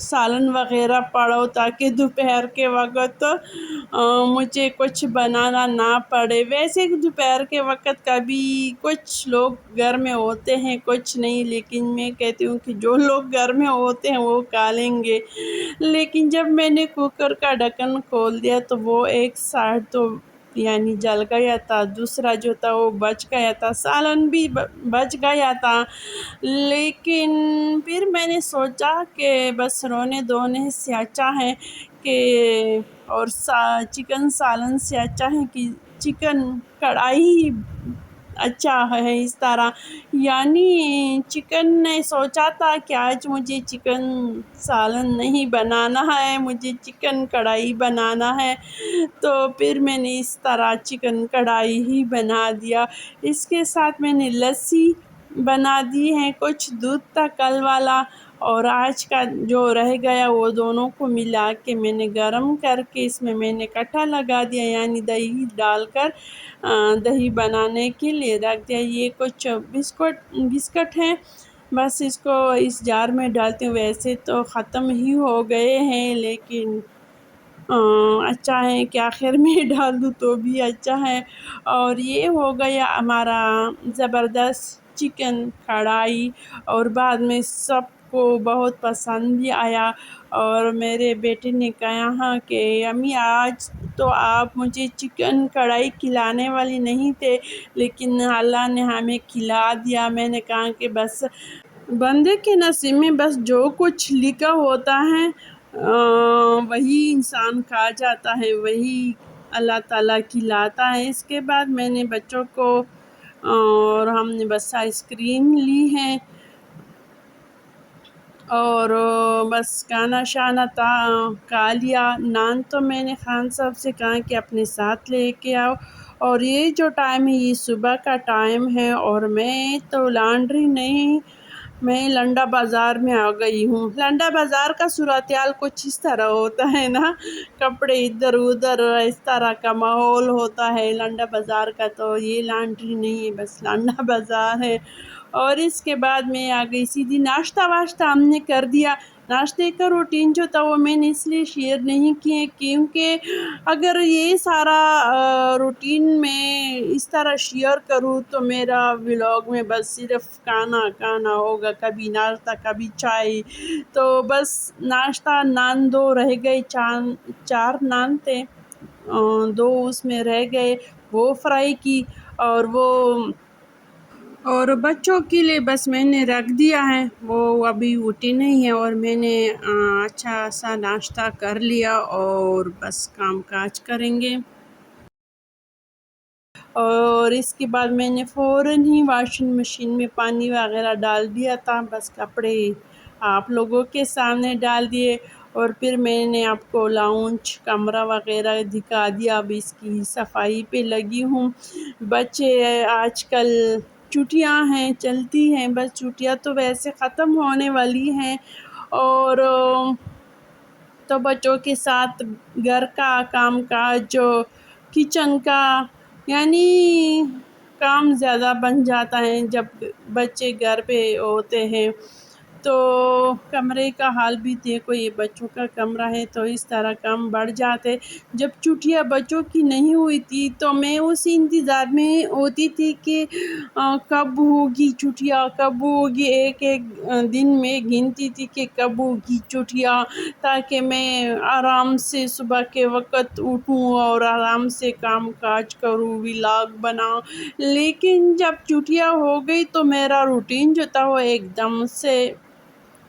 سالن وغیرہ پڑھو تاکہ دوپہر کے وقت مجھے کچھ بنانا نہ پڑے۔ ویسے دوپہر کے وقت کبھی کچھ لوگ گھر میں ہوتے ہیں، کچھ نہیں، لیکن میں کہتی ہوں کہ جو لوگ گھر میں ہوتے ہیں وہ کھا لیں گے۔ لیکن جب میں نے کوکر کا ڈھکن کھول دیا تو وہ ایک سائڈ تو یعنی جل گیا تھا، دوسرا جو تھا وہ بچ گیا تھا، سالن بھی بچ گیا تھا۔ لیکن پھر میں نے سوچا کہ بس رونے دھونے سے اچھا ہے کہ اور چکن سالن سے اچھا ہے کہ چکن کڑھائی اچھا ہے اس طرح۔ یعنی چکن نے سوچا تھا کہ آج مجھے چکن سالن نہیں بنانا ہے، مجھے چکن کڑھائی بنانا ہے، تو پھر میں نے اس طرح چکن کڑھائی ہی بنا دیا۔ اس کے ساتھ میں نے لسی بنا دی ہے، کچھ دودھ تھا کل والا اور آج کا جو رہ گیا وہ دونوں کو ملا کے میں نے گرم کر کے اس میں نے کٹھا لگا دیا، یعنی دہی ڈال کر دہی بنانے کے لیے رکھ دیا۔ یہ کچھ بسکٹ ہیں، بس اس کو اس جار میں ڈالتی ہوں۔ ویسے تو ختم ہی ہو گئے ہیں لیکن اچھا ہے کہ آخر میں ڈال دوں تو بھی اچھا ہے۔ اور یہ ہو گیا ہمارا زبردست چکن کڑھائی، اور بعد میں سب کو بہت پسند بھی آیا، اور میرے بیٹے نے کہا کہ امی آج تو آپ مجھے چکن کڑھائی کھلانے والی نہیں تھے لیکن اللہ نے ہمیں کھلا دیا۔ میں نے کہا کہ بس بندے کے نصیب میں بس جو کچھ لکھا ہوتا ہے وہی انسان کھا جاتا ہے، وہی اللہ تعالیٰ کھلاتا ہے۔ اس کے بعد میں نے بچوں کو اور ہم نے بس آئس کریم لی ہے اور بس کھانا شانا کھا لیا۔ نان تو میں نے خان صاحب سے کہا کہ اپنے ساتھ لے کے آؤ، اور یہ جو ٹائم ہے یہ صبح کا ٹائم ہے، اور میں تو لانڈری نہیں، میں لنڈا بازار میں آ گئی ہوں۔ لنڈا بازار کا صورتحال کچھ اس طرح ہوتا ہے نا، کپڑے ادھر ادھر اس طرح کا ماحول ہوتا ہے لنڈا بازار کا، تو یہ لانڈری نہیں ہے، بس لنڈا بازار ہے۔ اور اس کے بعد میں آ گئی سیدھی ناشتہ واشتہ ہم نے کر دیا۔ ناشتے کا روٹین جو تھا وہ میں نے اس لیے شیئر نہیں کیے کیونکہ اگر یہ سارا روٹین میں اس طرح شیئر کروں تو میرا ولاگ میں بس صرف کھانا ہوگا، کبھی ناشتہ کبھی چائے، تو بس ناشتہ نان دو رہ گئے، چار نان تھے، دو اس میں رہ گئے، وہ فرائی کی، اور بچوں کے لیے بس میں نے رکھ دیا ہے، وہ ابھی اٹھے نہیں ہیں، اور میں نے اچھا سا ناشتہ کر لیا اور بس کام کاج کریں گے۔ اور اس کے بعد میں نے فوراً ہی واشنگ مشین میں پانی وغیرہ ڈال دیا تھا، بس کپڑے آپ لوگوں کے سامنے ڈال دیے، اور پھر میں نے آپ کو لاؤنج کمرہ وغیرہ دکھا دیا۔ اب اس کی صفائی پہ لگی ہوں۔ بچے آج کل چھٹیاں ہیں، چلتی ہیں، بس چھٹیاں تو ویسے ختم ہونے والی ہیں، اور تو بچوں کے ساتھ گھر کا کام کاج، کچن کا، یعنی کام زیادہ بن جاتا ہے جب بچے گھر پہ ہوتے ہیں۔ تو کمرے کا حال بھی دیکھو، یہ بچوں کا کمرہ ہے تو اس طرح کام بڑھ جاتے۔ جب چھٹیاں بچوں کی نہیں ہوئی تھی تو میں اسی انتظار میں ہوتی تھی کہ کب ہوگی چھٹیاں، کب ہوگی، ایک ایک دن میں گنتی تھی کہ کب ہوگی چھٹیاں، تاکہ میں آرام سے صبح کے وقت اٹھوں اور آرام سے کام کاج کروں، ولاگ بناؤں۔ لیکن جب چھٹیاں ہو گئی تو میرا روٹین جو تھا وہ ایک دم سے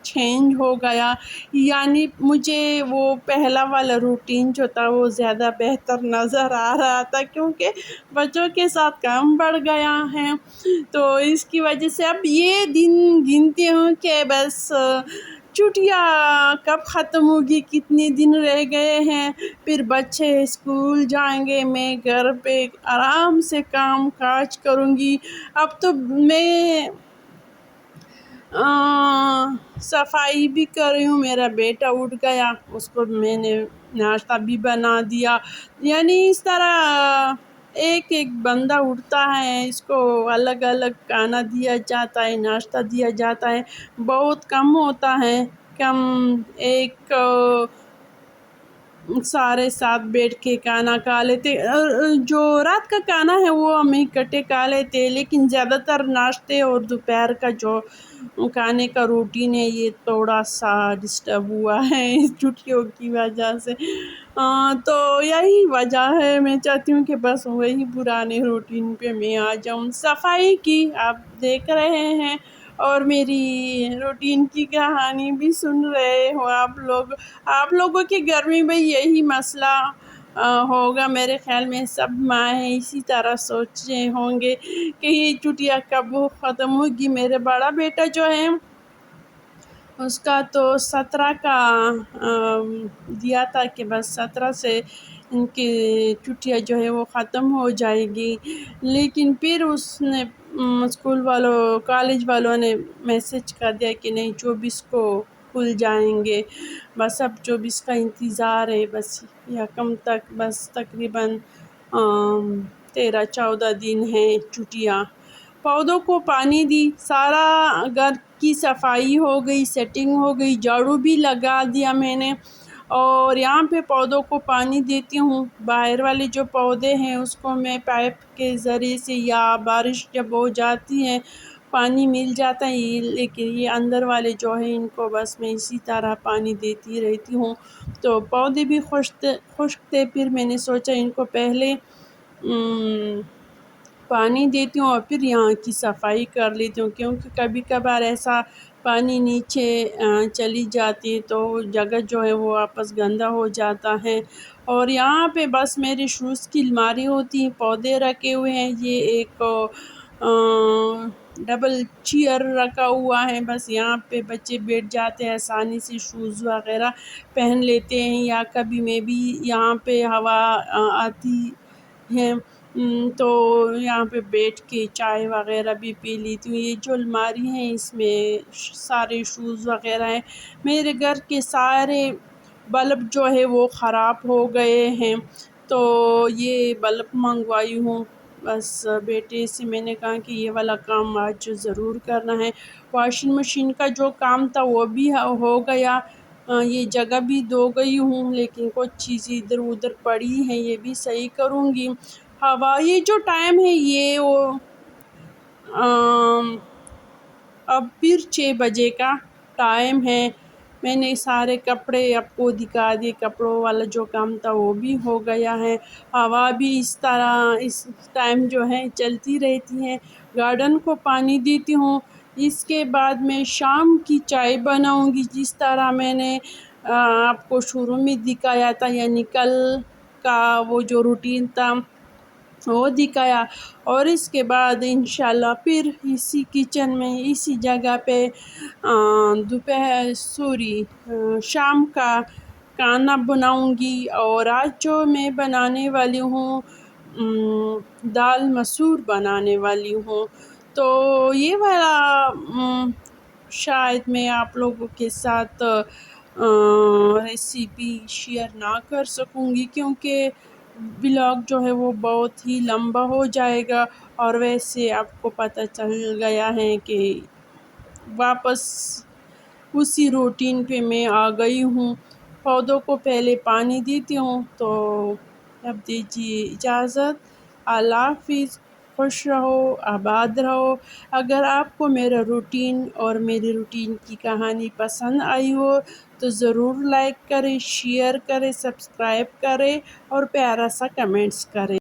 چینج ہو گیا، یعنی مجھے وہ پہلا والا روٹین جو تھا وہ زیادہ بہتر نظر آ رہا تھا کیونکہ بچوں کے ساتھ کام بڑھ گیا ہے، تو اس کی وجہ سے اب یہ دن گنتی ہوں کہ بس چھٹیاں کب ختم ہوگی، کتنے دن رہ گئے ہیں، پھر بچے اسکول جائیں گے، میں گھر پہ آرام سے کام کاج کروں گی۔ اب تو میں صفائی بھی کر رہی ہوں، میرا بیٹا اٹھ گیا، اس کو میں نے ناشتہ بھی بنا دیا، یعنی اس طرح ایک ایک بندہ اٹھتا ہے، اس کو الگ الگ کھانا دیا جاتا ہے، ناشتہ دیا جاتا ہے، بہت کم ہوتا ہے کم ایک سارے ساتھ بیٹھ کے کھانا کھا لیتے. جو رات کا کھانا ہے وہ ہم اکٹھے کھا لیتے، لیکن زیادہ تر ناشتے اور دوپہر کا جو کھانے کا روٹین ہے یہ تھوڑا سا ڈسٹرب ہوا ہے اس چھٹیوں کی وجہ سے. تو یہی وجہ ہے، میں چاہتی ہوں کہ بس وہی پرانے روٹین پہ میں آ جاؤں. صفائی کی آپ دیکھ رہے ہیں اور میری روٹین کی کہانی بھی سن رہے ہو آپ لوگوں کے گھر میں بھی یہی مسئلہ ہوگا. میرے خیال میں سب مائیں اسی طرح سوچ رہے ہوں گے کہ یہ چھٹیاں کب ختم ہوگی. میرے بڑا بیٹا جو ہے اس کا تو 17 کا دیا تھا کہ بس 17 سے ان کی چھٹیاں جو ہے وہ ختم ہو جائے گی، لیکن پھر اس نے اسکول والوں کالج والوں نے میسج کر دیا کہ نہیں 24 کو کھل جائیں گے. بس اب 24 کا انتظار ہے، بس یکم تک بس تقریباً 13-14 دن ہیں چھٹیاں. پودوں کو پانی دی، سارا گھر کی صفائی ہو گئی، سیٹنگ ہو گئی، جھاڑو بھی لگا دیا میں نے، اور یہاں پہ پودوں کو پانی دیتی ہوں. باہر والے جو پودے ہیں اس کو میں پائپ کے ذریعے سے یا بارش جب ہو جاتی ہے پانی مل جاتا ہے، لیکن یہ اندر والے جو ہیں ان کو بس میں اسی طرح پانی دیتی رہتی ہوں. تو پودے بھی خشک تھے، پھر میں نے سوچا ان کو پہلے پانی دیتی ہوں اور پھر یہاں کی صفائی کر لیتی ہوں، کیونکہ کبھی کبھار ایسا پانی نیچے چلی جاتی ہے تو جگہ جو ہے وہ واپس گندا ہو جاتا ہے. اور یہاں پہ بس میرے شوز کی الماری ہوتی ہیں، پودے رکھے ہوئے ہیں، یہ ایک ڈبل چیئر رکھا ہوا ہے، بس یہاں پہ بچے بیٹھ جاتے ہیں آسانی سے، شوز وغیرہ پہن لیتے ہیں، یا کبھی میں بھی یہاں پہ ہوا آتی ہے تو یہاں پہ بیٹھ کے چائے وغیرہ بھی پی لیتی ہوں. یہ جو الماری ہے اس میں سارے شوز وغیرہ ہیں. میرے گھر کے سارے بلب جو ہے وہ خراب ہو گئے ہیں تو یہ بلب منگوائی ہوں. بس بیٹے سے میں نے کہا کہ یہ والا کام آج ضرور کرنا ہے. واشنگ مشین کا جو کام تھا وہ بھی ہو گیا، یہ جگہ بھی دھو گئی ہوں، لیکن کچھ چیزیں ادھر ادھر پڑی ہیں یہ بھی صحیح کروں گی. ہوا یہ جو ٹائم ہے یہ اب پھر 6 بجے کا ٹائم ہے. میں نے سارے کپڑے آپ کو دکھا دیے، کپڑوں والا جو کام تھا وہ بھی ہو گیا ہے. ہوا بھی اس طرح اس ٹائم جو ہے چلتی رہتی ہے. گارڈن کو پانی دیتی ہوں. اس کے بعد میں شام کی چائے بناؤں گی، جس طرح میں نے آپ کو شروع میں دکھایا تھا، یعنی کل کا وہ جو روٹین تھا وہ دکھایا. اور اس کے بعد انشاءاللہ پھر اسی کچن میں اسی جگہ پہ شام کا کھانا بناؤں گی. اور آج جو میں بنانے والی ہوں دال مسور بنانے والی ہوں، تو یہ والا شاید میں آپ لوگوں کے ساتھ ریسیپی شیئر نہ کر سکوں گی، کیونکہ ولاگ جو ہے وہ بہت ہی لمبا ہو جائے گا. اور ویسے آپ کو پتہ چل گیا ہے کہ واپس اسی روٹین پہ میں آ گئی ہوں. پودوں کو پہلے پانی دیتی ہوں. تو اب دیجیے اجازت، اللہ حافظ، خوش رہو، آباد رہو. اگر آپ کو میرا روٹین اور میری روٹین کی کہانی پسند آئی ہو تو ضرور لائک کریں، شیئر کریں، سبسکرائب کریں اور پیارا سا کمنٹس کریں.